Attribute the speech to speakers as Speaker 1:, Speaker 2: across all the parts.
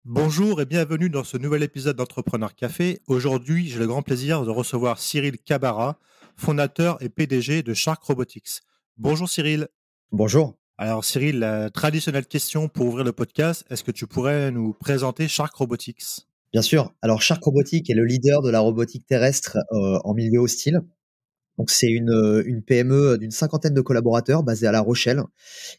Speaker 1: Bonjour et bienvenue dans ce nouvel épisode d'Entrepreneur Café. Aujourd'hui, j'ai le grand plaisir de recevoir Cyril Cabara, fondateur et PDG de Shark Robotics. Bonjour Cyril.
Speaker 2: Bonjour.
Speaker 1: Alors Cyril, la traditionnelle question pour ouvrir le podcast, est-ce que tu pourrais nous présenter Shark Robotics?
Speaker 2: Bien sûr. Alors Shark Robotics est le leader de la robotique terrestre, en milieu hostile. Donc c'est une PME d'une cinquantaine de collaborateurs basée à La Rochelle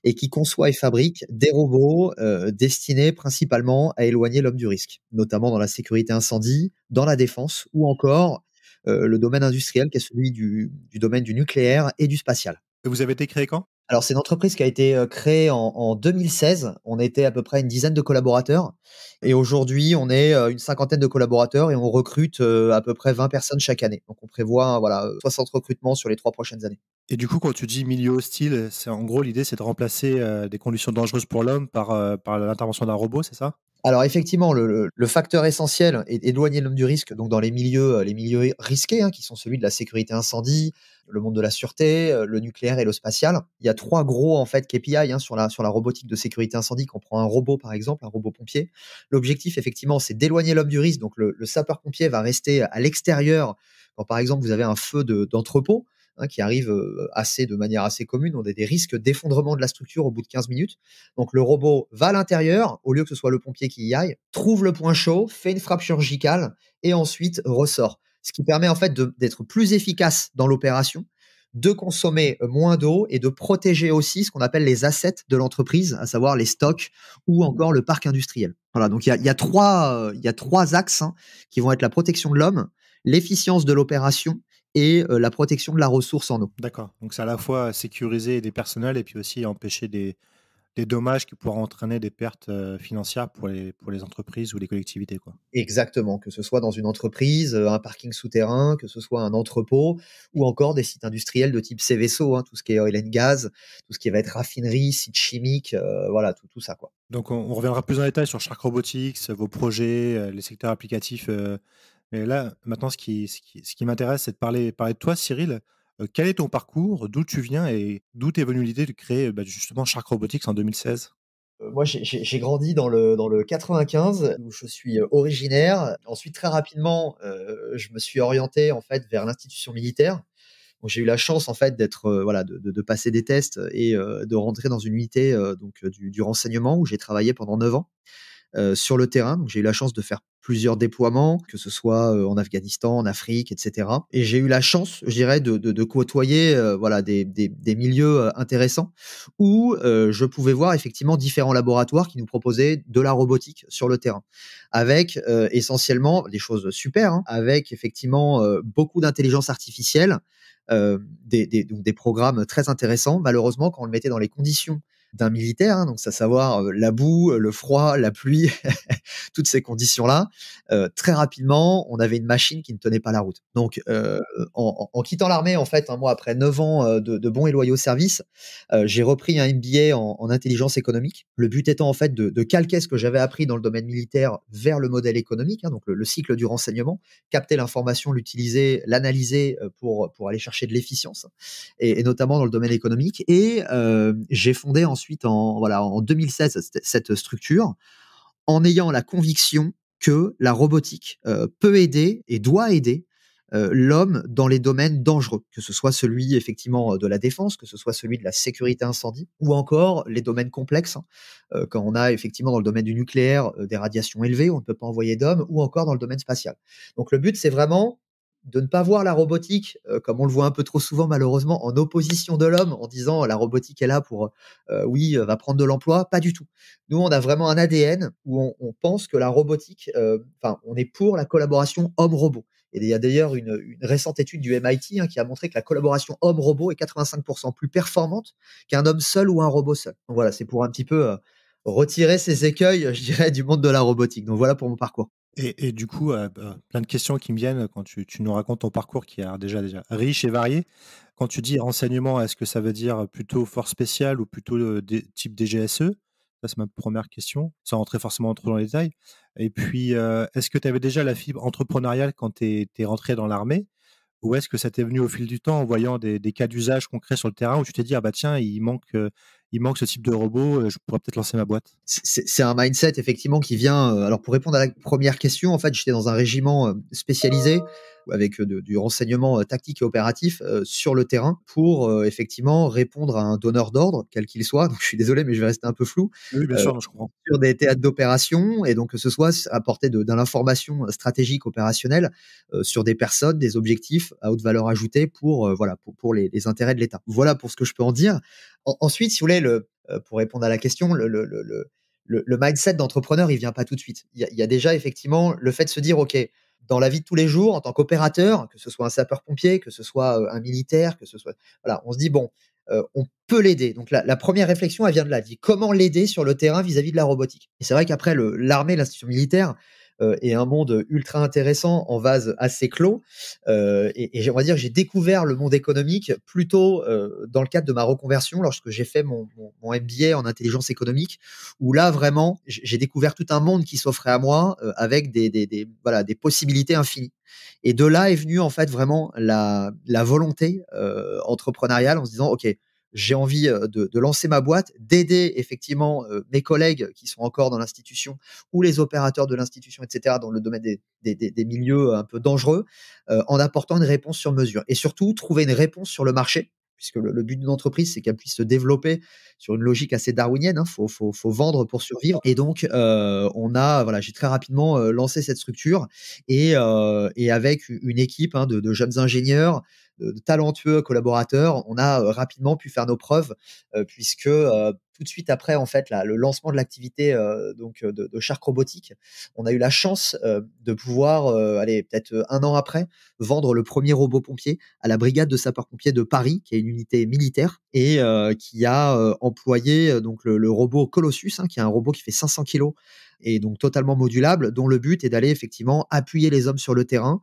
Speaker 2: et qui conçoit et fabrique des robots, destinés principalement à éloigner l'homme du risque, notamment dans la sécurité incendie, dans la défense ou encore, le domaine industriel qui est celui du domaine du nucléaire et du spatial.
Speaker 1: Et vous avez été créé quand?
Speaker 2: Alors, c'est une entreprise qui a été, créée en 2016. On était à peu près une dizaine de collaborateurs et aujourd'hui, on est, une cinquantaine de collaborateurs et on recrute, à peu près 20 personnes chaque année. Donc on prévoit, voilà, 60 recrutements sur les 3 prochaines années.
Speaker 1: Et du coup, quand tu dis milieu hostile, c'est en gros l'idée, c'est de remplacer des conditions dangereuses pour l'homme par l'intervention d'un robot, c'est ça?
Speaker 2: Alors effectivement, le facteur essentiel est d'éloigner l'homme du risque, donc dans les milieux risqués, hein, qui sont celui de la sécurité incendie, le monde de la sûreté, le nucléaire et le spatial. Il y a 3 gros, en fait, KPI, hein, sur la robotique de sécurité incendie. Quand on prend un robot, par exemple, un robot pompier, l'objectif, effectivement, c'est d'éloigner l'homme du risque. Donc le sapeur-pompier va rester à l'extérieur quand, par exemple, vous avez un feu d'entrepôt, hein, qui arrive, de manière assez commune. On a des risques d'effondrement de la structure au bout de 15 minutes. Donc le robot va à l'intérieur, au lieu que ce soit le pompier qui y aille, trouve le point chaud, fait une frappe chirurgicale et ensuite ressort. Ce qui permet en fait d'être plus efficace dans l'opération, de consommer moins d'eau et de protéger aussi ce qu'on appelle les assets de l'entreprise, à savoir les stocks ou encore le parc industriel. Voilà, donc il y a trois axes, hein, qui vont être la protection de l'homme, l'efficience de l'opération et la protection de la ressource en eau.
Speaker 1: D'accord. Donc c'est à la fois sécuriser des personnels et puis aussi empêcher des dommages qui pourraient entraîner des pertes financières pour les entreprises ou les collectivités, quoi.
Speaker 2: Exactement, que ce soit dans une entreprise, un parking souterrain, que ce soit un entrepôt ou encore des sites industriels de type Cveso, hein, tout ce qui est oil and gas, tout ce qui va être raffinerie, sites chimiques, voilà, tout ça, quoi.
Speaker 1: Donc on reviendra plus en détail sur Shark Robotics, vos projets, les secteurs applicatifs. Mais là, maintenant, ce qui m'intéresse, c'est de parler de toi, Cyril. Quel est ton parcours? D'où tu viens et d'où t'es venue l'idée de créer bah, justement Shark Robotics en 2016?
Speaker 2: Moi, j'ai grandi dans le 95 où je suis, originaire. Ensuite, très rapidement, je me suis orienté, en fait, vers l'institution militaire. Donc j'ai eu la chance, en fait, d'être, voilà, de passer des tests et de rentrer dans une unité, du renseignement où j'ai travaillé pendant 9 ans. Sur le terrain. Donc j'ai eu la chance de faire plusieurs déploiements, que ce soit, en Afghanistan, en Afrique et cetera, et j'ai eu la chance, je dirais, de côtoyer, voilà, des milieux, intéressants où, je pouvais voir effectivement différents laboratoires qui nous proposaient de la robotique sur le terrain. Avec, essentiellement des choses super, hein, avec effectivement, beaucoup d'intelligence artificielle, des programmes très intéressants. Malheureusement, quand on le mettait dans les conditions d'un militaire, hein, donc c'est à savoir, la boue, le froid, la pluie, toutes ces conditions-là, très rapidement, on avait une machine qui ne tenait pas la route. Donc, en quittant l'armée, en fait, hein, moi, après 9 ans, de bons et loyaux services, j'ai repris un MBA en intelligence économique. Le but étant, en fait, de calquer ce que j'avais appris dans le domaine militaire vers le modèle économique, hein, donc le cycle du renseignement, capter l'information, l'utiliser, l'analyser, pour aller chercher de l'efficience et notamment dans le domaine économique. Et j'ai fondé ensuite en 2016 cette structure en ayant la conviction que la robotique peut aider et doit aider l'homme dans les domaines dangereux, que ce soit celui effectivement de la défense, que ce soit celui de la sécurité incendie, ou encore les domaines complexes, hein, quand on a effectivement dans le domaine du nucléaire des radiations élevées, on ne peut pas envoyer d'hommes, ou encore dans le domaine spatial. Donc le but, c'est vraiment de ne pas voir la robotique, comme on le voit un peu trop souvent malheureusement, en opposition de l'homme, en disant la robotique est là pour, oui, va prendre de l'emploi. Pas du tout. Nous, on a vraiment un ADN où on pense que la robotique, enfin, on est pour la collaboration homme-robot. Et il y a d'ailleurs une récente étude du MIT, hein, qui a montré que la collaboration homme-robot est 85% plus performante qu'un homme seul ou un robot seul. Donc voilà, c'est pour un petit peu retirer ces écueils, je dirais, du monde de la robotique. Donc voilà pour mon parcours.
Speaker 1: Et du coup, bah, plein de questions qui me viennent quand tu nous racontes ton parcours qui est déjà riche et varié. Quand tu dis renseignement, est-ce que ça veut dire plutôt force spéciale ou plutôt type DGSE? Ça, c'est ma première question, sans rentrer forcément trop dans les détails. Et puis, est-ce que tu avais déjà la fibre entrepreneuriale quand tu es rentré dans l'armée? Ou est-ce que ça t'est venu au fil du temps en voyant des cas d'usage concrets sur le terrain où tu t'es dit: «Ah bah tiens, il manque ce type de robot, je pourrais peut-être lancer ma boîte.
Speaker 2: C'est un mindset effectivement qui vient. Alors pour répondre à la première question, en fait, j'étais dans un régiment spécialisé avec du renseignement tactique et opératif sur le terrain pour effectivement répondre à un donneur d'ordre, quel qu'il soit. Donc je suis désolé, mais je vais rester un peu flou.
Speaker 1: Oui, bien
Speaker 2: euh,
Speaker 1: sûr, non, je comprends.
Speaker 2: Sur des théâtres d'opération, et donc que ce soit apporter de l'information stratégique opérationnelle sur des personnes, des objectifs à haute valeur ajoutée pour voilà pour les intérêts de l'État. Voilà pour ce que je peux en dire. Ensuite, si vous voulez, pour répondre à la question, le mindset d'entrepreneur, il vient pas tout de suite. Il y a déjà effectivement le fait de se dire, OK, dans la vie de tous les jours, en tant qu'opérateur, que ce soit un sapeur-pompier, que ce soit un militaire, que ce soit, voilà, on se dit, bon, on peut l'aider. Donc la première réflexion, elle vient de là, elle dit comment l'aider sur le terrain vis-à-vis de la robotique. Et c'est vrai qu'après l'armée, l'institution militaire est un monde ultra intéressant en vase assez clos. Et on va dire que j'ai découvert le monde économique plutôt dans le cadre de ma reconversion lorsque j'ai fait mon MBA en intelligence économique, où là vraiment j'ai découvert tout un monde qui s'offrait à moi avec voilà, des possibilités infinies. Et de là est venue en fait vraiment la volonté entrepreneuriale en se disant ok, j'ai envie de lancer ma boîte, d'aider effectivement mes collègues qui sont encore dans l'institution ou les opérateurs de l'institution, etc., dans le domaine des milieux un peu dangereux, en apportant une réponse sur mesure. Et surtout, trouver une réponse sur le marché, puisque le but d'une entreprise, c'est qu'elle puisse se développer sur une logique assez darwinienne. Hein, faut vendre pour survivre. Et donc, voilà, j'ai très rapidement lancé cette structure et avec une équipe de jeunes ingénieurs, de talentueux collaborateurs, on a rapidement pu faire nos preuves puisque tout de suite après en fait le lancement de l'activité de Shark Robotique, on a eu la chance de pouvoir aller peut-être un an après vendre le premier robot pompier à la brigade de sapeurs-pompiers de Paris, qui est une unité militaire et qui a employé donc le robot Colossus, hein, qui est un robot qui fait 500 kilos et donc totalement modulable, dont le but est d'aller effectivement appuyer les hommes sur le terrain.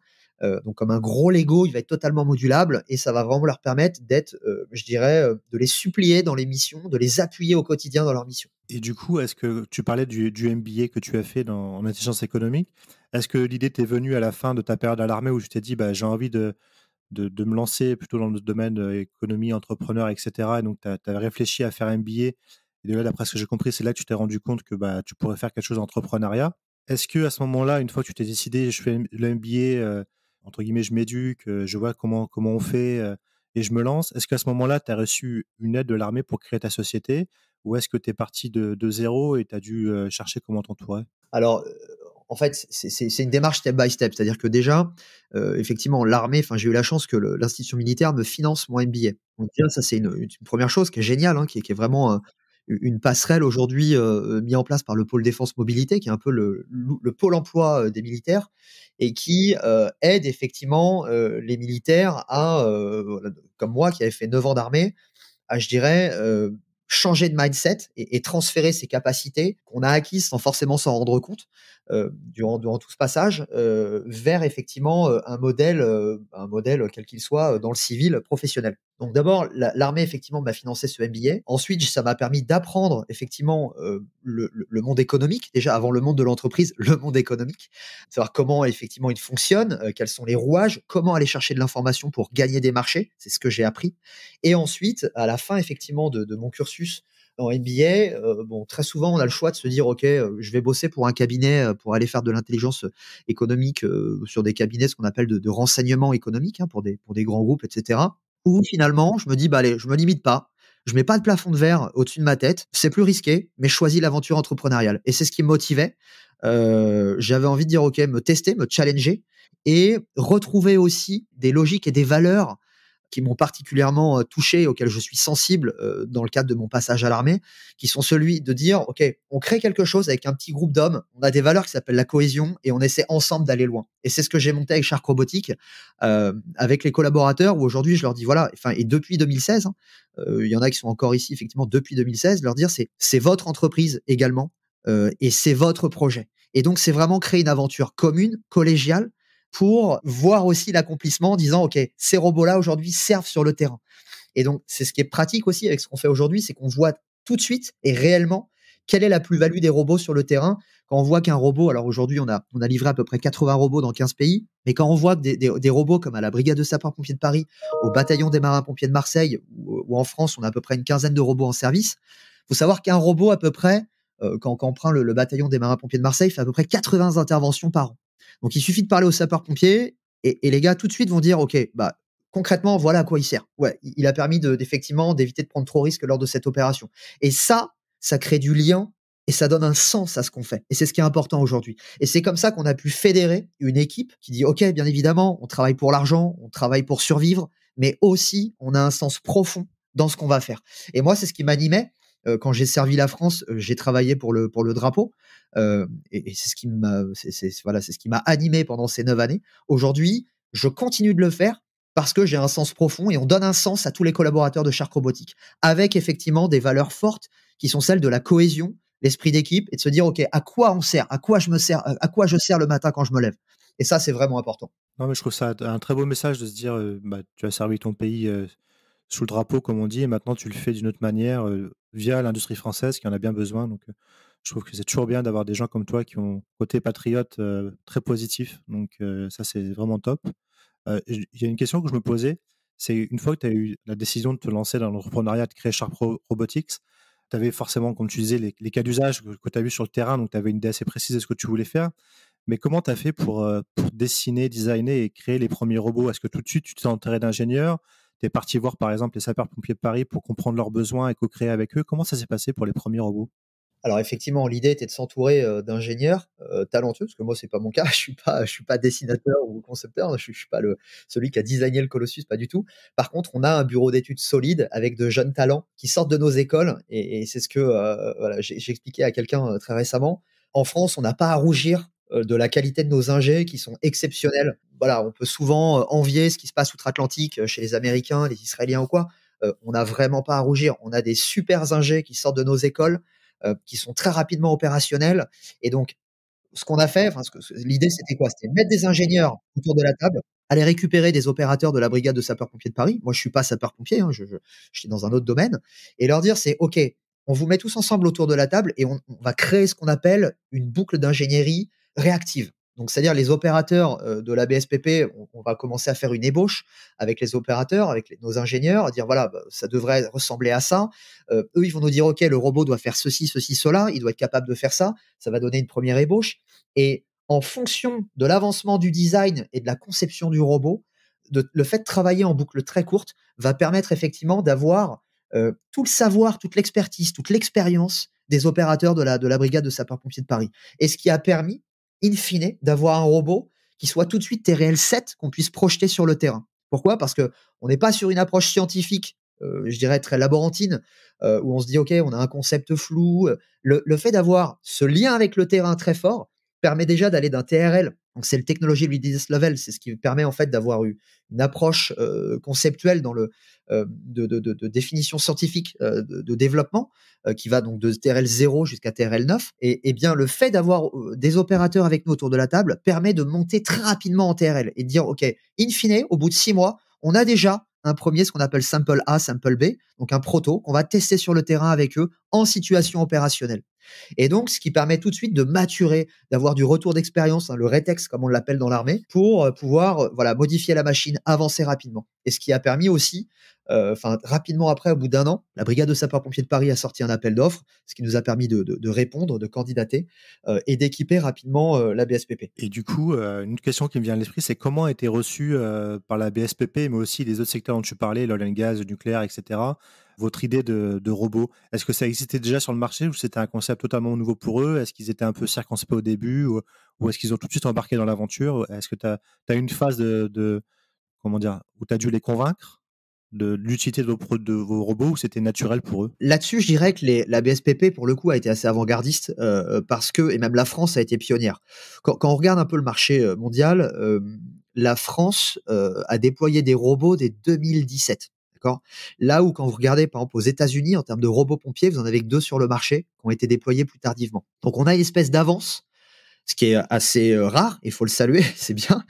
Speaker 2: Donc comme un gros Lego, il va être totalement modulable et ça va vraiment leur permettre d'être, je dirais, de les supplier dans les missions, de les appuyer au quotidien dans leurs missions.
Speaker 1: Et du coup, est-ce que tu parlais du MBA que tu as fait en intelligence économique? Est-ce que l'idée t'est venue à la fin de ta période à l'armée où tu t'es dit, bah, j'ai envie de me lancer plutôt dans le domaine économie, entrepreneur, etc. Et donc, tu as réfléchi à faire un MBA. Et de là, d'après ce que j'ai compris, c'est là que tu t'es rendu compte que bah, tu pourrais faire quelque chose d'entrepreneuriat. Est-ce que à ce moment-là, une fois que tu t'es décidé, je fais le MBA, entre guillemets, je m'éduque, je vois comment on fait et je me lance, est-ce qu'à ce moment-là, tu as reçu une aide de l'armée pour créer ta société ou est-ce que tu es parti de zéro et tu as dû chercher comment t'entourer?
Speaker 2: Alors, en fait, c'est une démarche step by step. C'est-à-dire que déjà, effectivement, l'armée, enfin, j'ai eu la chance que l'institution militaire me finance mon MBA. Donc déjà, ça, c'est une première chose qui est géniale, hein, qui est vraiment une passerelle aujourd'hui mise en place par le pôle défense mobilité, qui est un peu le pôle emploi des militaires et qui aide effectivement les militaires à, voilà, comme moi, qui avait fait 9 ans d'armée, à, je dirais, changer de mindset et transférer ses capacités qu'on a acquises sans forcément s'en rendre compte durant tout ce passage vers effectivement un modèle quel qu'il soit dans le civil professionnel. Donc d'abord, l'armée effectivement m'a financé ce MBA. Ensuite, ça m'a permis d'apprendre effectivement le monde économique, déjà avant le monde de l'entreprise, le monde économique, savoir comment effectivement il fonctionne, quels sont les rouages, comment aller chercher de l'information pour gagner des marchés, c'est ce que j'ai appris. Et ensuite, à la fin effectivement de mon cursus en MBA, bon, très souvent, on a le choix de se dire, OK, je vais bosser pour un cabinet pour aller faire de l'intelligence économique sur des cabinets, ce qu'on appelle de renseignement économique, hein, pour des grands groupes, etc. Ou finalement, je me dis, bah allez, je me limite pas. Je mets pas de plafond de verre au-dessus de ma tête. C'est plus risqué, mais je choisis l'aventure entrepreneuriale. Et c'est ce qui me motivait. J'avais envie de dire, OK, me tester, me challenger et retrouver aussi des logiques et des valeurs qui m'ont particulièrement touché, auxquels je suis sensible dans le cadre de mon passage à l'armée, qui sont celui de dire, OK, on crée quelque chose avec un petit groupe d'hommes, on a des valeurs qui s'appellent la cohésion et on essaie ensemble d'aller loin. Et c'est ce que j'ai monté avec Shark Robotique, avec les collaborateurs, où aujourd'hui je leur dis, voilà, enfin, et depuis 2016, hein, il y en a qui sont encore ici effectivement depuis 2016, leur dire, c'est votre entreprise également et c'est votre projet. Et donc, c'est vraiment créer une aventure commune, collégiale, pour voir aussi l'accomplissement en disant, OK, ces robots-là aujourd'hui servent sur le terrain. Et donc, c'est ce qui est pratique aussi avec ce qu'on fait aujourd'hui, c'est qu'on voit tout de suite et réellement quelle est la plus-value des robots sur le terrain quand on voit qu'un robot, alors aujourd'hui on a livré à peu près 80 robots dans 15 pays, mais quand on voit que des robots comme à la brigade de sapeurs-pompiers de Paris, au bataillon des marins-pompiers de Marseille, ou en France on a à peu près une quinzaine de robots en service, faut savoir qu'un robot à peu près, quand on prend le bataillon des marins-pompiers de Marseille, fait à peu près 80 interventions par an. Donc il suffit de parler aux sapeurs-pompiers et les gars tout de suite vont dire, ok, bah concrètement, voilà à quoi il sert. Ouais, il a permis effectivement d'éviter de prendre trop de risques lors de cette opération. Et ça crée du lien et ça donne un sens à ce qu'on fait. Et c'est ce qui est important aujourd'hui. Et c'est comme ça qu'on a pu fédérer une équipe qui dit, OK, bien évidemment, on travaille pour l'argent, on travaille pour survivre, mais aussi on a un sens profond dans ce qu'on va faire. Et moi, c'est ce qui m'animait. Quand j'ai servi la France, j'ai travaillé pour le drapeau. Et c'est ce qui voilà, c'est ce qui m'a animé pendant ces 9 années. Aujourd'hui, je continue de le faire parce que j'ai un sens profond et on donne un sens à tous les collaborateurs de Shark Robotics, avec effectivement des valeurs fortes qui sont celles de la cohésion, l'esprit d'équipe et de se dire, OK, à quoi on sert, à quoi je me sers, à quoi je sers le matin quand je me lève. Et ça, c'est vraiment important.
Speaker 1: Non, mais je trouve ça un très beau message de se dire, bah, tu as servi ton pays, sous le drapeau comme on dit et maintenant tu le fais d'une autre manière, via l'industrie française qui en a bien besoin donc je trouve que c'est toujours bien d'avoir des gens comme toi qui ont côté patriote, très positif donc ça c'est vraiment top. Il y a une question que je me posais, c'est une fois que tu as eu la décision de te lancer dans l'entrepreneuriat, de créer Sharp Robotics, tu avais forcément, comme tu disais, les cas d'usage que tu as vus sur le terrain, donc tu avais une idée assez précise de ce que tu voulais faire. Mais comment tu as fait pour dessiner, designer et créer les premiers robots? Est-ce que tout de suite, tu t'es entouré d'ingénieurs? Tu es parti voir, par exemple, les sapeurs-pompiers de Paris pour comprendre leurs besoins et co-créer avec eux? Comment ça s'est passé pour les premiers robots?
Speaker 2: Alors effectivement, l'idée était de s'entourer, d'ingénieurs, talentueux, parce que moi c'est pas mon cas, je suis pas dessinateur ou concepteur, je suis pas celui qui a designé le Colossus, pas du tout. Par contre, on a un bureau d'études solide avec de jeunes talents qui sortent de nos écoles et c'est ce que, voilà, j'ai expliqué à quelqu'un, très récemment. En France, on n'a pas à rougir, de la qualité de nos ingés qui sont exceptionnels. Voilà, on peut souvent, envier ce qui se passe outre-Atlantique, chez les Américains, les Israéliens ou quoi. On n'a vraiment pas à rougir. On a des super ingés qui sortent de nos écoles, qui sont très rapidement opérationnels. Et donc, ce qu'on a fait, enfin, l'idée, c'était quoi? C'était mettre des ingénieurs autour de la table, aller récupérer des opérateurs de la brigade de sapeurs-pompiers de Paris. Moi, je suis pas sapeur-pompier, hein, j'étais dans un autre domaine. Et leur dire, c'est OK, on vous met tous ensemble autour de la table et on va créer ce qu'on appelle une boucle d'ingénierie réactive. Donc, c'est-à-dire les opérateurs de la BSPP, on va commencer à faire une ébauche avec les opérateurs, avec nos ingénieurs, à dire voilà, bah, ça devrait ressembler à ça. Eux, ils vont nous dire OK, le robot doit faire ceci, ceci, cela, il doit être capable de faire ça. Ça va donner une première ébauche. Et en fonction de l'avancement du design et de la conception du robot, le fait de travailler en boucle très courte va permettre effectivement d'avoir tout le savoir, toute l'expertise, toute l'expérience des opérateurs de la brigade de sapeurs-pompiers de Paris. Et ce qui a permis, in fine, d'avoir un robot qui soit tout de suite TRL7 qu'on puisse projeter sur le terrain. Pourquoi? Parce que on n'est pas sur une approche scientifique, je dirais très laborantine, où on se dit OK, on a un concept flou. Le fait d'avoir ce lien avec le terrain très fort permet déjà d'aller d'un TRL, donc c'est le Technology Readiness Level, c'est ce qui permet en fait d'avoir une approche conceptuelle dans de définition scientifique de développement, qui va donc de TRL 0 jusqu'à TRL 9. Et bien le fait d'avoir des opérateurs avec nous autour de la table permet de monter très rapidement en TRL et de dire OK, in fine, au bout de 6 mois, on a déjà un premier, ce qu'on appelle sample A, sample B, donc un proto qu'on va tester sur le terrain avec eux en situation opérationnelle. Et donc, ce qui permet tout de suite de maturer, d'avoir du retour d'expérience, hein, le rétex, comme on l'appelle dans l'armée, pour pouvoir voilà, modifier la machine, avancer rapidement. Et ce qui a permis aussi, rapidement après, au bout d'un an, la brigade de sapeurs-pompiers de Paris a sorti un appel d'offres, ce qui nous a permis de répondre, de candidater et d'équiper rapidement la BSPP.
Speaker 1: Et du coup, une autre question qui me vient à l'esprit, c'est comment a été reçu par la BSPP, mais aussi les autres secteurs dont tu parlais, l'oil and gas, le nucléaire, etc., votre idée de robot? Est-ce que ça existait déjà sur le marché ou c'était un concept totalement nouveau pour eux? Est-ce qu'ils étaient un peu circonspects au début ou est-ce qu'ils ont tout de suite embarqué dans l'aventure? Est-ce que tu as une phase comment dire, où tu as dû les convaincre de l'utilité de vos robots ou c'était naturel pour eux?
Speaker 2: Là-dessus, je dirais que la BSPP, pour le coup, a été assez avant-gardiste parce que, et même la France a été pionnière. Quand on regarde un peu le marché mondial, la France a déployé des robots dès 2017. D'accord. Là où, quand vous regardez, par exemple, aux États-Unis, en termes de robots pompiers, vous en avez que 2 sur le marché qui ont été déployés plus tardivement. Donc, on a une espèce d'avance. ce qui est assez rare, il faut le saluer, c'est bien,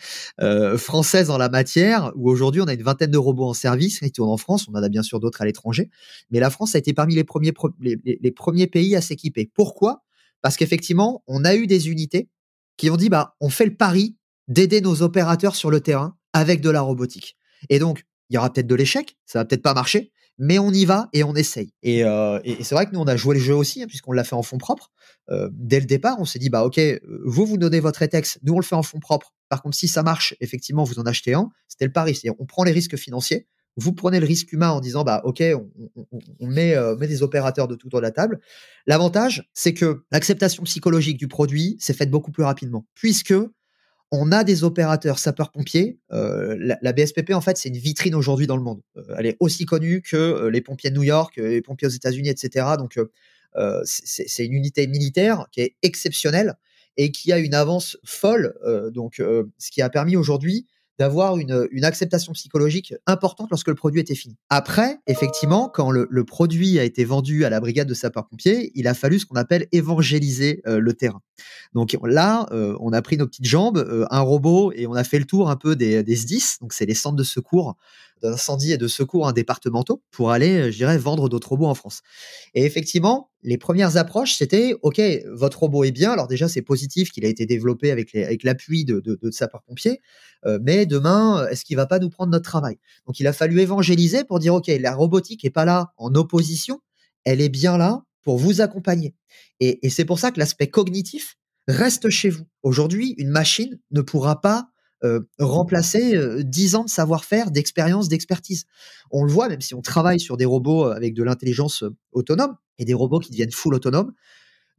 Speaker 2: française en la matière, où aujourd'hui on a une vingtaine de robots en service, qui tournent en France, on en a bien sûr d'autres à l'étranger, mais la France a été parmi les premiers pays à s'équiper. Pourquoi? Parce qu'effectivement, on a eu des unités qui ont dit, bah, on fait le pari d'aider nos opérateurs sur le terrain avec de la robotique. Et donc, il y aura peut-être de l'échec, ça va peut-être pas marcher, mais on y va et on essaye. Et c'est vrai que nous, on a joué le jeu aussi, hein, puisqu'on l'a fait en fonds propres. Dès le départ, on s'est dit, bah ok, vous donnez votre ETEX, nous on le fait en fonds propres. Par contre, si ça marche, effectivement, vous en achetez un. C'était le pari, c'est-à-dire on prend les risques financiers, vous prenez le risque humain en disant, bah ok, on met des opérateurs de tout autour de la table. L'avantage, c'est que l'acceptation psychologique du produit s'est faite beaucoup plus rapidement, puisque on a des opérateurs sapeurs-pompiers. La BSPP, en fait, c'est une vitrine aujourd'hui dans le monde. Elle est aussi connue que les pompiers de New York, les pompiers aux États-Unis, etc. Donc, c'est une unité militaire qui est exceptionnelle et qui a une avance folle. Ce qui a permis aujourd'hui d'avoir une acceptation psychologique importante lorsque le produit était fini. Après, effectivement, quand le produit a été vendu à la brigade de sapeurs-pompiers, il a fallu ce qu'on appelle évangéliser le terrain. Donc là, on a pris nos petites jambes, un robot et on a fait le tour un peu des SDIS, donc c'est les centres de secours d'incendie et de secours, hein, départementaux, pour aller, je dirais, vendre d'autres robots en France. Et effectivement, les premières approches, c'était: «OK, votre robot est bien». Alors déjà, c'est positif qu'il a été développé avec l'appui de sapeurs-pompiers, mais demain, est-ce qu'il va pas nous prendre notre travail? Donc il a fallu évangéliser pour dire: «OK, la robotique est pas là en opposition, elle est bien là pour vous accompagner». Et c'est pour ça que l'aspect cognitif reste chez vous. Aujourd'hui, une machine ne pourra pas remplacer 10 ans de savoir-faire, d'expérience, d'expertise. On le voit, même si on travaille sur des robots avec de l'intelligence autonome et des robots qui deviennent full autonomes,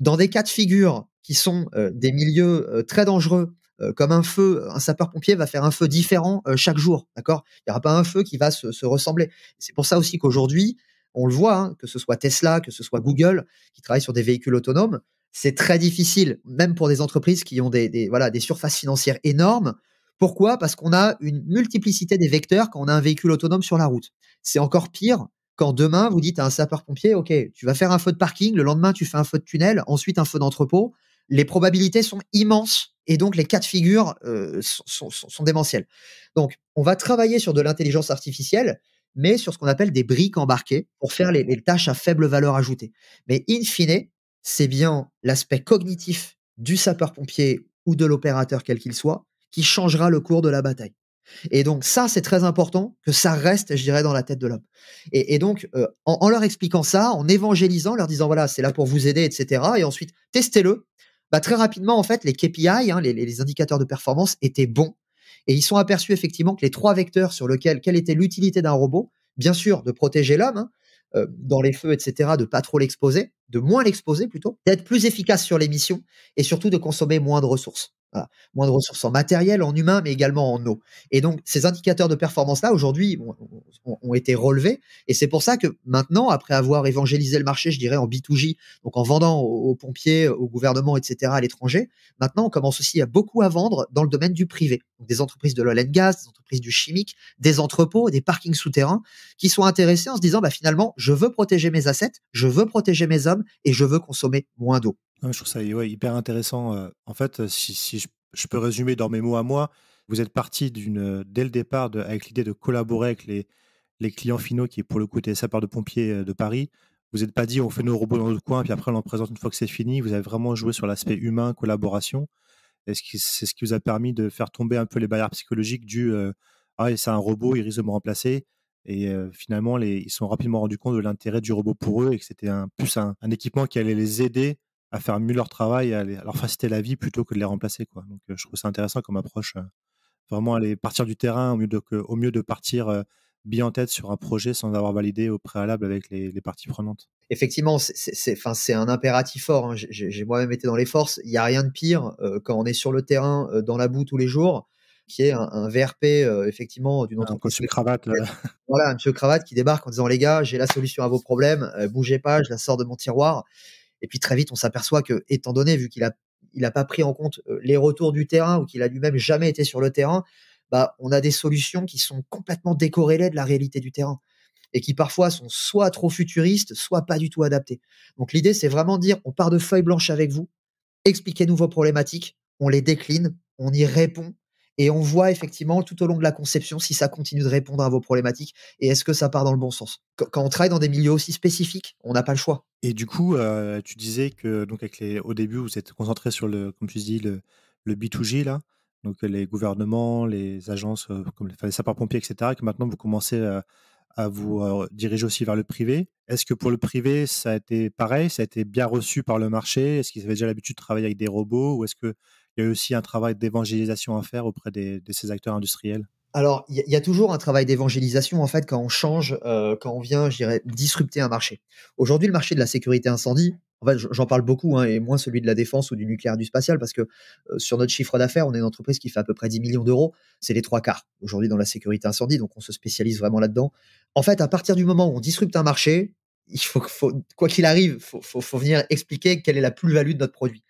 Speaker 2: dans des cas de figure qui sont des milieux très dangereux, comme un feu, un sapeur-pompier va faire un feu différent chaque jour, d'accord? Il n'y aura pas un feu qui va se ressembler. C'est pour ça aussi qu'aujourd'hui, on le voit, hein, que ce soit Tesla, que ce soit Google, qui travaillent sur des véhicules autonomes, c'est très difficile, même pour des entreprises qui ont voilà, des surfaces financières énormes. Pourquoi? Parce qu'on a une multiplicité des vecteurs quand on a un véhicule autonome sur la route. C'est encore pire quand demain vous dites à un sapeur-pompier: «OK, tu vas faire un feu de parking, le lendemain tu fais un feu de tunnel, ensuite un feu d'entrepôt». Les probabilités sont immenses et donc les cas de figure sont démentiels. Donc on va travailler sur de l'intelligence artificielle, mais sur ce qu'on appelle des briques embarquées pour faire les tâches à faible valeur ajoutée. Mais in fine, c'est bien l'aspect cognitif du sapeur-pompier ou de l'opérateur quel qu'il soit qui changera le cours de la bataille. Et donc ça, c'est très important que ça reste, je dirais, dans la tête de l'homme. Et donc, en leur expliquant ça, en évangélisant, leur disant: «Voilà, c'est là pour vous aider» et cetera, et ensuite testez-le. Bah, très rapidement, en fait, les KPI, hein, les indicateurs de performance étaient bons et ils sont aperçus effectivement que les 3 vecteurs sur lequel quelle était l'utilité d'un robot, bien sûr, de protéger l'homme, hein, dans les feux et cetera, de pas trop l'exposer, de moins l'exposer plutôt, d'être plus efficace sur les missions et surtout de consommer moins de ressources. Voilà, moins de ressources en matériel, en humain, mais également en eau. Et donc, ces indicateurs de performance-là, aujourd'hui, ont été relevés. Et c'est pour ça que maintenant, après avoir évangélisé le marché, je dirais, en B2J, donc en vendant aux pompiers, au gouvernement, etc., à l'étranger, maintenant, on commence aussi à beaucoup à vendre dans le domaine du privé. Donc, des entreprises de l'oil and gas, des entreprises du chimique, des entrepôts, des parkings souterrains, qui sont intéressés en se disant, bah, finalement, je veux protéger mes assets, je veux protéger mes hommes et je veux consommer moins d'eau.
Speaker 1: Ouais, je trouve ça ouais, hyper intéressant. En fait, si je peux résumer dans mes mots à moi, vous êtes parti dès le départ avec l'idée de collaborer avec les clients finaux qui, pour le coup, étaient les sapeurs de pompiers de Paris. Vous n'êtes pas dit on fait nos robots dans notre coin, puis après on en présente une fois que c'est fini. Vous avez vraiment joué sur l'aspect humain, collaboration. C'est ce qui vous a permis de faire tomber un peu les barrières psychologiques ah, ouais, c'est un robot, il risque de me remplacer. Et finalement, ils se sont rapidement rendus compte de l'intérêt du robot pour eux et que c'était plus un équipement qui allait les aider à faire mieux leur travail, à leur faciliter la vie plutôt que de les remplacer, quoi. Donc, je trouve ça intéressant comme approche. Vraiment aller partir du terrain au mieux de partir bien en tête sur un projet sans avoir validé au préalable avec les parties prenantes.
Speaker 2: Effectivement, enfin, c'est un impératif fort, hein. J'ai moi-même été dans les forces. Il y a rien de pire, quand on est sur le terrain, dans la boue tous les jours, qui est un VRP, effectivement d'une
Speaker 1: Un
Speaker 2: entreprise.
Speaker 1: costume cravate,
Speaker 2: Voilà, un monsieur cravate qui débarque en disant: «Les gars, j'ai la solution à vos problèmes, bougez pas, je la sors de mon tiroir». Et puis très vite, on s'aperçoit que, étant donné, vu il a pas pris en compte, les retours du terrain ou qu'il a lui-même jamais été sur le terrain, bah, on a des solutions qui sont complètement décorrélées de la réalité du terrain et qui parfois sont soit trop futuristes, soit pas du tout adaptées. Donc l'idée, c'est vraiment de dire: «On part de feuille blanche avec vous, expliquez-nous vos problématiques, on les décline, on y répond et on voit effectivement tout au long de la conception si ça continue de répondre à vos problématiques et est-ce que ça part dans le bon sens. Quand on travaille dans des milieux aussi spécifiques, on n'a pas le choix.
Speaker 1: Et du coup, tu disais que donc avec les au début, vous êtes concentré sur le comme tu dis, le B2G là, donc les gouvernements, les agences, comme enfin les sapeurs-pompiers et cetera, que maintenant vous commencez, à vous, diriger aussi vers le privé. Est-ce que pour le privé, ça a été pareil? Ça a été bien reçu par le marché? Est-ce qu'ils avaient déjà l'habitude de travailler avec des robots? Ou est-ce qu'il y a eu aussi un travail d'évangélisation à faire auprès de ces acteurs industriels?
Speaker 2: Alors, il y a toujours un travail d'évangélisation, en fait, quand on change, quand on vient, je dirais, disrupter un marché. Aujourd'hui, le marché de la sécurité incendie, en fait, j'en parle beaucoup, hein, et moins celui de la défense ou du nucléaire, du spatial, parce que, sur notre chiffre d'affaires, on est une entreprise qui fait à peu près 10 millions d'euros. C'est les 3 quarts, aujourd'hui, dans la sécurité incendie, donc on se spécialise vraiment là-dedans. En fait, à partir du moment où on disrupte un marché, il faut quoi qu'il arrive, faut venir expliquer quelle est la plus-value de notre produit.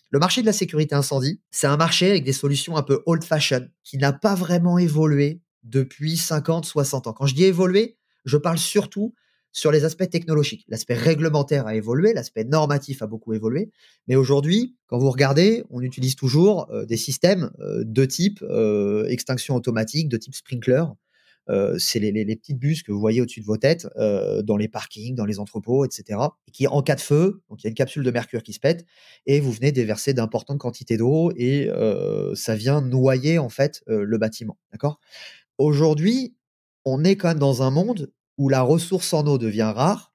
Speaker 2: Le marché de la sécurité incendie, c'est un marché avec des solutions un peu old fashion, qui n'a pas vraiment évolué depuis 50, 60 ans. Quand je dis évolué, je parle surtout sur les aspects technologiques. L'aspect réglementaire a évolué, l'aspect normatif a beaucoup évolué. Mais aujourd'hui, quand vous regardez, on utilise toujours des systèmes de type extinction automatique, de type sprinkler, c'est les petites bus que vous voyez au-dessus de vos têtes, dans les parkings, dans les entrepôts, et cetera, et qui, en cas de feu, donc il y a une capsule de mercure qui se pète et vous venez déverser d'importantes quantités d'eau et ça vient noyer, en fait, le bâtiment, d'accord? Aujourd'hui, on est quand même dans un monde où la ressource en eau devient rare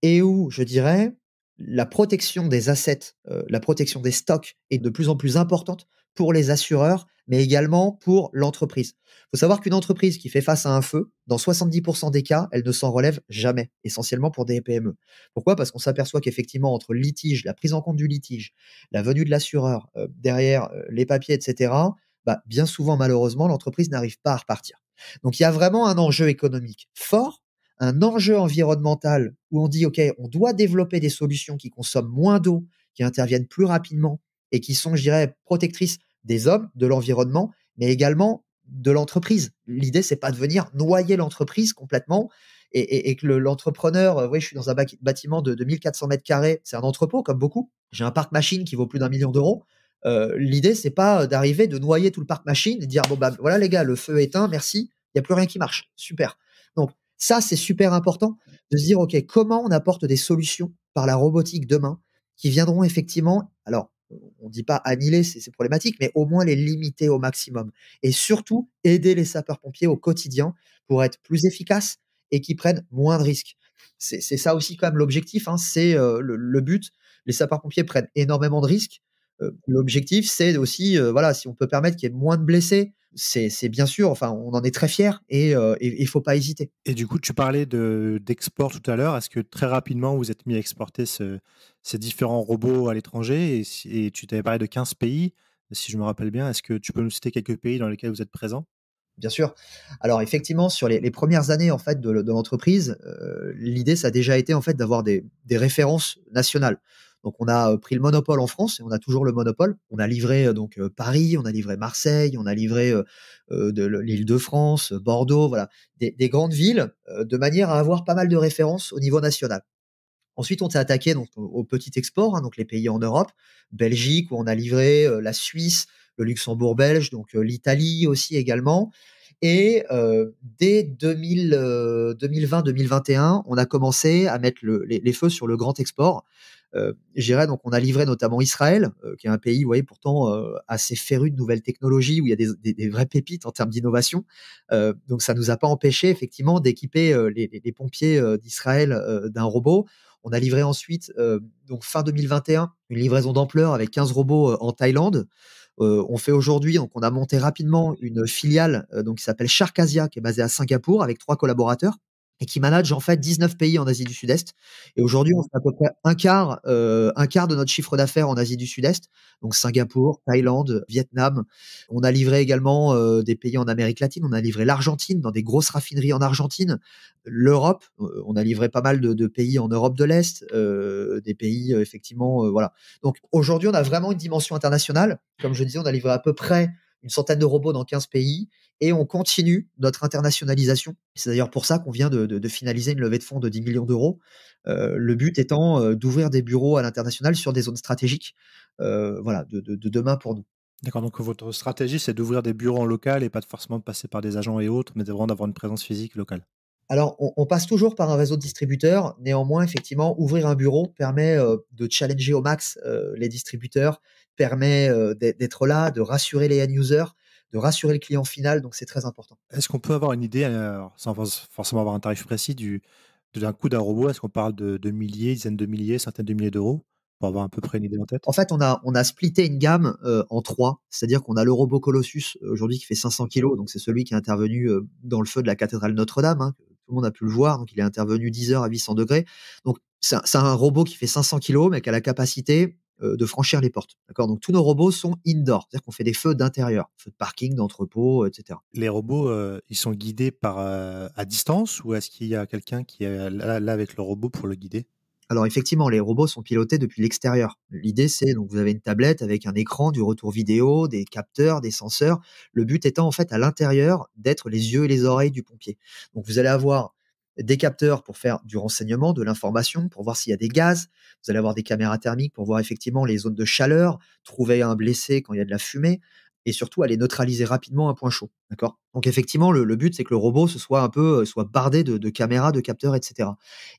Speaker 2: et où, je dirais, la protection des assets, la protection des stocks est de plus en plus importante pour les assureurs, mais également pour l'entreprise. Il faut savoir qu'une entreprise qui fait face à un feu, dans 70 des cas, elle ne s'en relève jamais, essentiellement pour des PME. Pourquoi? Parce qu'on s'aperçoit qu'effectivement, entre le litige, la prise en compte du litige, la venue de l'assureur, derrière, les papiers et cetera, bah, bien souvent, malheureusement, l'entreprise n'arrive pas à repartir. Donc il y a vraiment un enjeu économique fort, un enjeu environnemental où on dit: «OK, on doit développer des solutions qui consomment moins d'eau, qui interviennent plus rapidement et qui sont, je dirais, protectrices des hommes, de l'environnement, mais également de l'entreprise». L'idée, c'est pas de venir noyer l'entreprise complètement et que l'entrepreneur, oui, je suis dans un bâtiment de 1 400 carrés, c'est un entrepôt comme beaucoup. J'ai un parc machine qui vaut plus d'1 million d'euros. L'idée, c'est pas d'arriver, de noyer tout le parc machine et de dire: «Bon, bah, voilà les gars, le feu est éteint, merci, il y a plus rien qui marche. Super». Donc ça, c'est super important de se dire: «OK, comment on apporte des solutions par la robotique demain qui viendront effectivement», alors on dit pas annihiler ces problématiques, mais au moins les limiter au maximum et surtout aider les sapeurs-pompiers au quotidien pour être plus efficaces et qui prennent moins de risques. C'est ça aussi quand même l'objectif, hein, c'est, le but. Les sapeurs-pompiers prennent énormément de risques. L'objectif, c'est aussi, voilà, si on peut permettre qu'il y ait moins de blessés, c'est bien sûr, enfin, on en est très fiers et il faut pas hésiter.
Speaker 1: Et du coup, tu parlais d'export tout à l'heure. Est-ce que très rapidement, vous êtes mis à exporter ces différents robots à l'étranger? Et tu t'avais parlé de 15 pays, si je me rappelle bien. Est-ce que tu peux nous citer quelques pays dans lesquels vous êtes présent?
Speaker 2: Bien sûr. Alors effectivement, sur les premières années en fait de l'entreprise, l'idée ça a déjà été en fait d'avoir des références nationales. Donc on a, pris le monopole en France et on a toujours le monopole. On a livré, donc Paris, on a livré Marseille, on a livré, de l'Île-de-France, Bordeaux, voilà, des grandes villes, de manière à avoir pas mal de références au niveau national. Ensuite, on s'est attaqué donc au petit export, hein, donc les pays en Europe, Belgique où on a livré, la Suisse, le Luxembourg belge, donc l'Italie aussi également et dès 2020-2021, on a commencé à mettre les feux sur le grand export. Je dirais donc on a livré notamment Israël, qui est un pays, vous voyez, pourtant, assez féru de nouvelles technologies, où il y a des vraies pépites en termes d'innovation. Donc ça nous a pas empêché effectivement d'équiper, les pompiers, d'Israël, d'un robot. On a livré ensuite, donc fin 2021, une livraison d'ampleur avec 15 robots, en Thaïlande. On fait aujourd'hui donc on a monté rapidement une filiale, donc qui s'appelle Shark Asia, qui est basée à Singapour avec 3 collaborateurs et qui manage en fait 19 pays en Asie du Sud-Est et aujourd'hui on fait à peu près un quart de notre chiffre d'affaires en Asie du Sud-Est, donc Singapour, Thaïlande, Vietnam. On a livré également, des pays en Amérique latine, on a livré l'Argentine dans des grosses raffineries en Argentine, l'Europe, on a livré pas mal de pays en Europe de l'Est, des pays, effectivement, voilà. Donc aujourd'hui, on a vraiment une dimension internationale. Comme je disais, on a livré à peu près une centaine de robots dans 15 pays et on continue notre internationalisation. C'est d'ailleurs pour ça qu'on vient de finaliser une levée de fonds de 10 millions d'euros. Le but étant d'ouvrir des bureaux à l'international sur des zones stratégiques, voilà, de demain pour nous.
Speaker 1: D'accord, donc votre stratégie, c'est d'ouvrir des bureaux en local et pas de forcément de passer par des agents et autres, mais de vraiment d'avoir une présence physique locale?
Speaker 2: Alors, on passe toujours par un réseau de distributeurs. Néanmoins, effectivement, ouvrir un bureau permet, de challenger au max, les distributeurs, permet, d'être là, de rassurer les end users, de rassurer le client final, donc c'est très important.
Speaker 1: Est-ce qu'on peut avoir une idée, alors sans forcément avoir un tarif précis d'un coût d'un robot? Est-ce qu'on parle de milliers, dizaines de milliers, centaines de milliers d'euros? Pour avoir à peu près une idée en tête?
Speaker 2: En fait, on a splitté une gamme, en 3. C'est-à-dire qu'on a le robot Colossus, aujourd'hui qui fait 500 kilos, donc c'est celui qui est intervenu, dans le feu de la cathédrale Notre-Dame, hein, que tout le monde a pu le voir, donc il est intervenu 10 heures à 800 degrés. Donc c'est un robot qui fait 500 kilos, mais qui a la capacité, de franchir les portes, d'accord? Donc tous nos robots sont indoor, c'est-à-dire qu'on fait des feux d'intérieur, feux de parking, d'entrepôt, et cetera.
Speaker 1: Les robots, ils sont guidés à distance ou est-ce qu'il y a quelqu'un qui est là avec le robot pour le guider?
Speaker 2: Alors effectivement, les robots sont pilotés depuis l'extérieur. L'idée, c'est donc vous avez une tablette avec un écran, du retour vidéo, des capteurs, des senseurs. Le but étant en fait à l'intérieur d'être les yeux et les oreilles du pompier. Donc vous allez avoir des capteurs pour faire du renseignement, de l'information, pour voir s'il y a des gaz. Vous allez avoir des caméras thermiques pour voir effectivement les zones de chaleur, trouver un blessé quand il y a de la fumée, et surtout aller neutraliser rapidement un point chaud. D'accord. Donc effectivement, le but c'est que le robot ce soit un peu soit bardé de caméras, de capteurs, etc.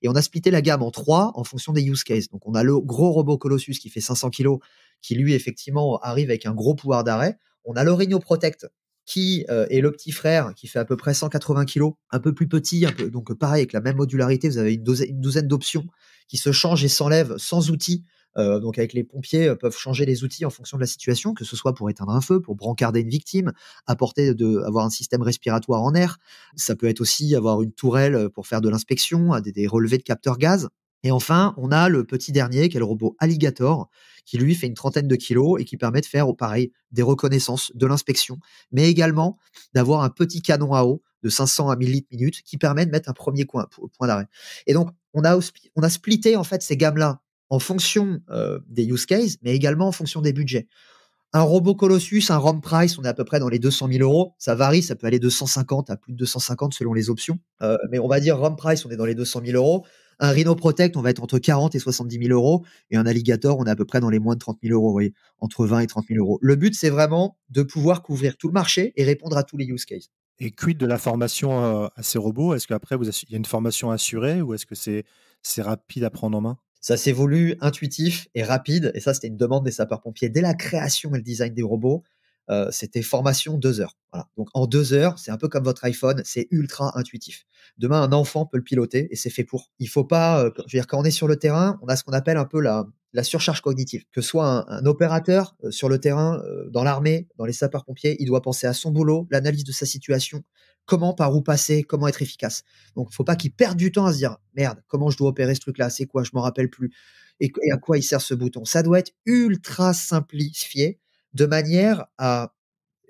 Speaker 2: Et on a splitté la gamme en 3 en fonction des use cases. Donc on a le gros robot Colossus qui fait 500 kilos, qui lui effectivement arrive avec un gros pouvoir d'arrêt. On a le Rhino Protect qui est le petit frère qui fait à peu près 180 kilos, un peu plus petit, un peu, donc pareil avec la même modularité, vous avez une douzaine d'options qui se changent et s'enlèvent sans outils. Donc avec les pompiers peuvent changer les outils en fonction de la situation, que ce soit pour éteindre un feu, pour brancarder une victime, avoir un système respiratoire en air. Ça peut être aussi avoir une tourelle pour faire de l'inspection, des relevés de capteurs gaz. Et enfin, on a le petit dernier qui est le robot Alligator, qui lui fait une trentaine de kilos et qui permet de faire, pareil, des reconnaissances, de l'inspection, mais également d'avoir un petit canon à eau de 500 à 1000 litres minute qui permet de mettre un premier point d'arrêt. Et donc, on a splitté en fait ces gammes-là en fonction des use cases, mais également en fonction des budgets. Un robot Colossus, un ROM price, on est à peu près dans les 200 000 euros. Ça varie, ça peut aller de 150 à plus de 250 selon les options. Mais on va dire ROM price, on est dans les 200 000 euros. Un Rhino Protect, on va être entre 40 et 70 000 euros. Et un Alligator, on est à peu près dans les moins de 30 000 euros, vous voyez, entre 20 et 30 000 euros. Le but, c'est vraiment de pouvoir couvrir tout le marché et répondre à tous les use cases.
Speaker 1: Et quid de la formation, à ces robots? Est-ce qu'après il y a une formation assurée ou est-ce que c'est rapide à prendre en main?
Speaker 2: Ça s'évolue intuitif et rapide. Et ça, c'était une demande des sapeurs-pompiers. Dès la création et le design des robots, c'était formation 2 heures. Voilà. Donc en 2 heures, c'est un peu comme votre iPhone, c'est ultra intuitif. Demain, un enfant peut le piloter et c'est fait pour. Il faut pas, je veux dire, quand on est sur le terrain, on a ce qu'on appelle un peu la surcharge cognitive. Que ce soit un opérateur sur le terrain, dans l'armée, dans les sapeurs-pompiers, il doit penser à son boulot, l'analyse de sa situation, comment, par où passer, comment être efficace. Donc, faut pas qu'il perde du temps à se dire merde, comment je dois opérer ce truc-là, c'est quoi, je m'en rappelle plus, et à quoi il sert ce bouton. Ça doit être ultra simplifié de manière à,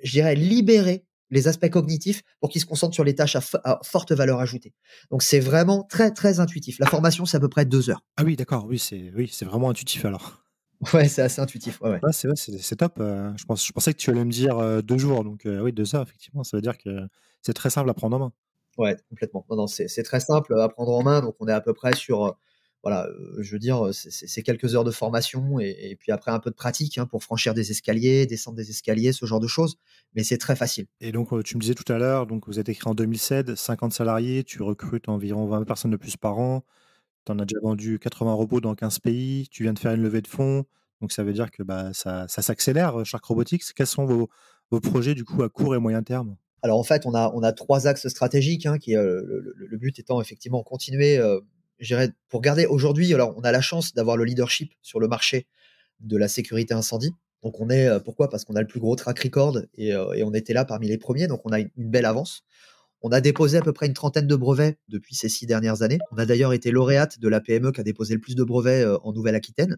Speaker 2: je dirais, libérer les aspects cognitifs pour qu'ils se concentrent sur les tâches à forte valeur ajoutée. Donc, c'est vraiment très, très intuitif. La formation, c'est à peu près 2 heures.
Speaker 1: Ah oui, d'accord, oui, c'est vraiment intuitif alors.
Speaker 2: Ouais, c'est assez intuitif. Ouais, ouais.
Speaker 1: Ouais, c'est top, je pensais que tu allais me dire, 2 jours donc oui 2 heures effectivement, ça veut dire que c'est très simple à prendre en main.
Speaker 2: Ouais, complètement. Non, non, c'est très simple à prendre en main, donc on est à peu près sur, voilà, je veux dire, c'est quelques heures de formation et puis après un peu de pratique, hein, pour franchir des escaliers, descendre des escaliers, ce genre de choses, mais c'est très facile.
Speaker 1: Et donc, tu me disais tout à l'heure, donc vous êtes créé en 2007, 50 salariés, tu recrutes environ 20 personnes de plus par an. Tu en as déjà vendu 80 robots dans 15 pays, tu viens de faire une levée de fonds, donc ça veut dire que, bah, ça s'accélère, Shark Robotics. Quels sont vos projets du coup à court et moyen terme?
Speaker 2: Alors en fait, on a 3 axes stratégiques, hein, qui est, le but étant effectivement continuer, je dirais pour garder aujourd'hui, alors on a la chance d'avoir le leadership sur le marché de la sécurité incendie. Donc on est, pourquoi? Parce qu'on a le plus gros track record et on était là parmi les premiers, donc on a une belle avance. On a déposé à peu près une trentaine de brevets depuis ces 6 dernières années. On a d'ailleurs été lauréate de la PME qui a déposé le plus de brevets, en Nouvelle-Aquitaine.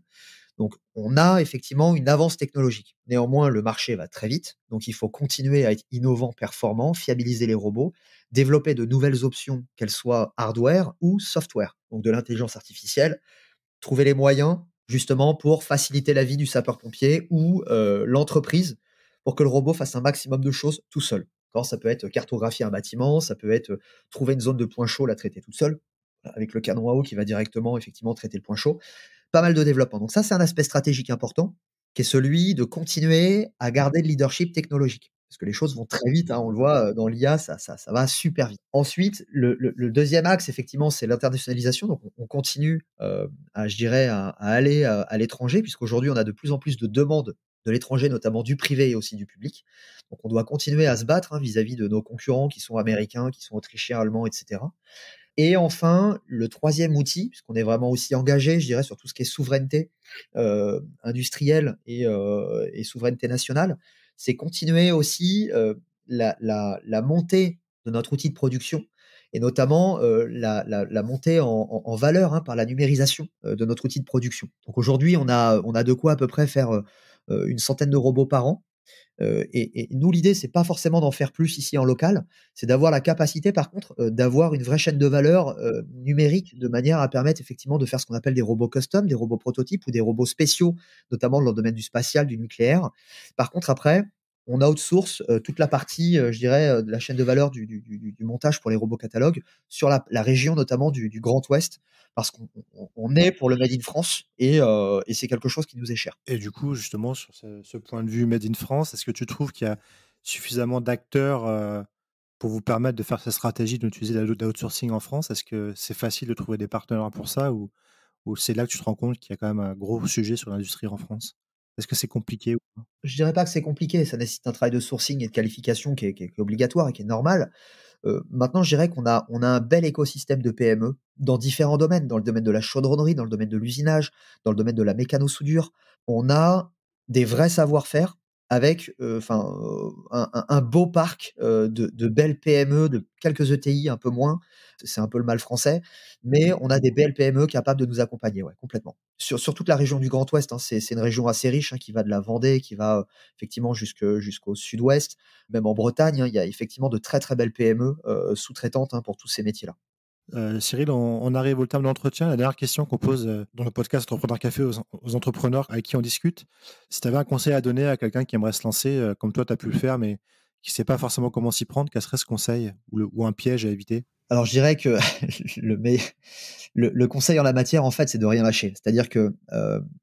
Speaker 2: Donc, on a effectivement une avance technologique. Néanmoins, le marché va très vite, donc il faut continuer à être innovant, performant, fiabiliser les robots, développer de nouvelles options, qu'elles soient hardware ou software, donc de l'intelligence artificielle, trouver les moyens justement pour faciliter la vie du sapeur-pompier ou l'entreprise pour que le robot fasse un maximum de choses tout seul. Quand ça peut être cartographier un bâtiment, ça peut être trouver une zone de point chaud, la traiter toute seule, avec le canon à eau qui va directement effectivement traiter le point chaud. Pas mal de développement. Donc ça, c'est un aspect stratégique important qui est celui de continuer à garder le leadership technologique. Parce que les choses vont très vite, hein, on le voit dans l'IA, ça va super vite. Ensuite, le deuxième axe, effectivement, c'est l'internationalisation. Donc, on continue, je dirais, à aller à l'étranger, puisqu'aujourd'hui, on a de plus en plus de demandes de l'étranger, notamment du privé et aussi du public. Donc, on doit continuer à se battre vis-à-vis de nos concurrents qui sont américains, qui sont autrichiens, allemands, etc. Et enfin, le troisième outil, puisqu'on est vraiment aussi engagé, je dirais, sur tout ce qui est souveraineté industrielle et souveraineté nationale, c'est continuer aussi la montée de notre outil de production et notamment la montée en valeur par la numérisation de notre outil de production. Donc aujourd'hui, on a de quoi à peu près faire une centaine de robots par an. Et nous, l'idée, c'est pas forcément d'en faire plus ici en local, c'est d'avoir la capacité, par contre, d'avoir une vraie chaîne de valeur numérique, de manière à permettre effectivement de faire ce qu'on appelle des robots custom, des robots prototypes ou des robots spéciaux, notamment dans le domaine du spatial, du nucléaire. Par contre, après, on outsource toute la partie, je dirais, de la chaîne de valeur du montage pour les robots catalogues sur la région notamment du Grand Ouest, parce qu'on est pour le Made in France et c'est quelque chose qui nous est cher.
Speaker 1: Et du coup, justement, sur ce point de vue Made in France, est-ce que tu trouves qu'il y a suffisamment d'acteurs pour vous permettre de faire cette stratégie d'utiliser l'outsourcing en France? Est-ce que c'est facile de trouver des partenaires pour ça ou c'est là que tu te rends compte qu'il y a quand même un gros sujet sur l'industrie en France? Est-ce que c'est compliqué ou pas?
Speaker 2: Je dirais pas que c'est compliqué, ça nécessite un travail de sourcing et de qualification qui est obligatoire et qui est normal. Maintenant, je dirais qu'on a un bel écosystème de PME dans différents domaines, dans le domaine de la chaudronnerie, dans le domaine de l'usinage, dans le domaine de la mécano-soudure. On a des vrais savoir-faire avec, un beau parc, de belles PME, de quelques ETI un peu moins, c'est un peu le mal français, mais on a des belles PME capables de nous accompagner, ouais, complètement. Sur toute la région du Grand Ouest, c'est une région assez riche, qui va de la Vendée, qui va, effectivement jusqu'au sud-ouest. Même en Bretagne, il y a effectivement de très, très belles PME, sous-traitantes, pour tous ces métiers-là.
Speaker 1: Cyril, on arrive au terme de l'entretien. La dernière question qu'on pose dans le podcast Entrepreneur Café aux entrepreneurs avec qui on discute, si tu avais un conseil à donner à quelqu'un qui aimerait se lancer, comme toi tu as pu le faire, mais qui ne sait pas forcément comment s'y prendre, quel serait ce conseil ou un piège à éviter?
Speaker 2: Alors je dirais que le conseil en la matière, en fait, c'est de rien lâcher. C'est-à-dire que,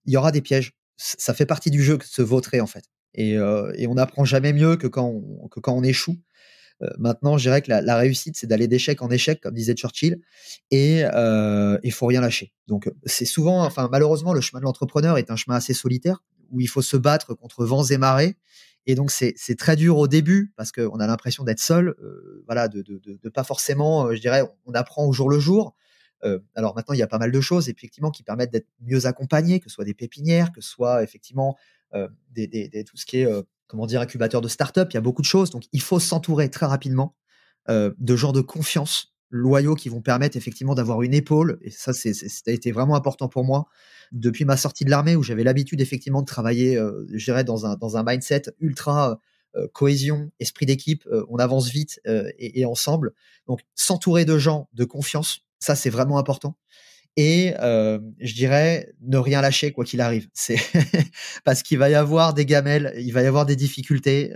Speaker 2: il y aura des pièges. Ça fait partie du jeu que de se vautrer, en fait, et on n'apprend jamais mieux que quand on échoue. Maintenant, je dirais que la réussite, c'est d'aller d'échec en échec, comme disait Churchill, et il faut rien lâcher. Donc, c'est souvent, malheureusement, le chemin de l'entrepreneur est un chemin assez solitaire, où il faut se battre contre vents et marées. Et donc, c'est très dur au début, parce qu'on a l'impression d'être seul, de pas forcément, je dirais, on apprend au jour le jour. Alors maintenant, il y a pas mal de choses, effectivement, qui permettent d'être mieux accompagnés, que ce soit des pépinières, que ce soit effectivement tout ce qui est incubateur de start-up. Il y a beaucoup de choses. Donc, il faut s'entourer très rapidement de gens de confiance, loyaux, qui vont permettre effectivement d'avoir une épaule. Et ça, ça a été vraiment important pour moi depuis ma sortie de l'armée, où j'avais l'habitude effectivement de travailler, je dirais, dans un mindset ultra cohésion, esprit d'équipe. On avance vite et ensemble. Donc, s'entourer de gens de confiance, ça, c'est vraiment important. Et je dirais ne rien lâcher quoi qu'il arrive. C'est parce qu'il va y avoir des gamelles, il va y avoir des difficultés.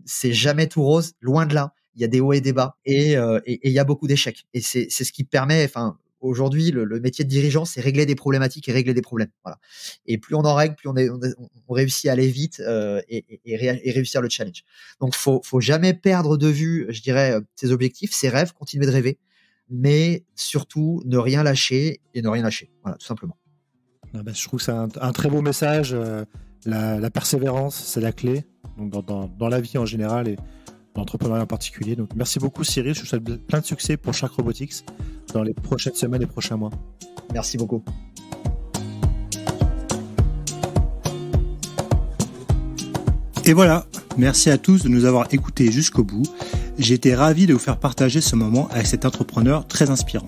Speaker 2: C'est jamais tout rose, loin de là. Il y a des hauts et des bas, et il y a beaucoup d'échecs. Et c'est ce qui permet. Aujourd'hui, le métier de dirigeant, c'est régler des problématiques et régler des problèmes. Voilà. Et plus on en règle, plus on réussit à aller vite et réussir le challenge. Donc, faut jamais perdre de vue, je dirais, ses objectifs, ses rêves, continuer de rêver, mais surtout ne rien lâcher et ne rien lâcher. Voilà, tout simplement.
Speaker 1: Je trouve que c'est un très beau message. La persévérance, c'est la clé, donc dans la vie en général et dans l'entrepreneuriat en particulier. Donc, merci beaucoup, Cyril. Je vous souhaite plein de succès pour Shark Robotics dans les prochaines semaines et prochains mois.
Speaker 2: Merci beaucoup.
Speaker 3: Et voilà, merci à tous de nous avoir écoutés jusqu'au bout. J'ai été ravi de vous faire partager ce moment avec cet entrepreneur très inspirant.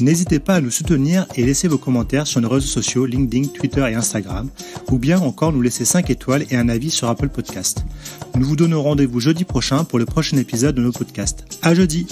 Speaker 3: N'hésitez pas à nous soutenir et laisser vos commentaires sur nos réseaux sociaux LinkedIn, Twitter et Instagram, ou bien encore nous laisser 5 étoiles et un avis sur Apple Podcast. Nous vous donnons rendez-vous jeudi prochain pour le prochain épisode de nos podcasts. À jeudi!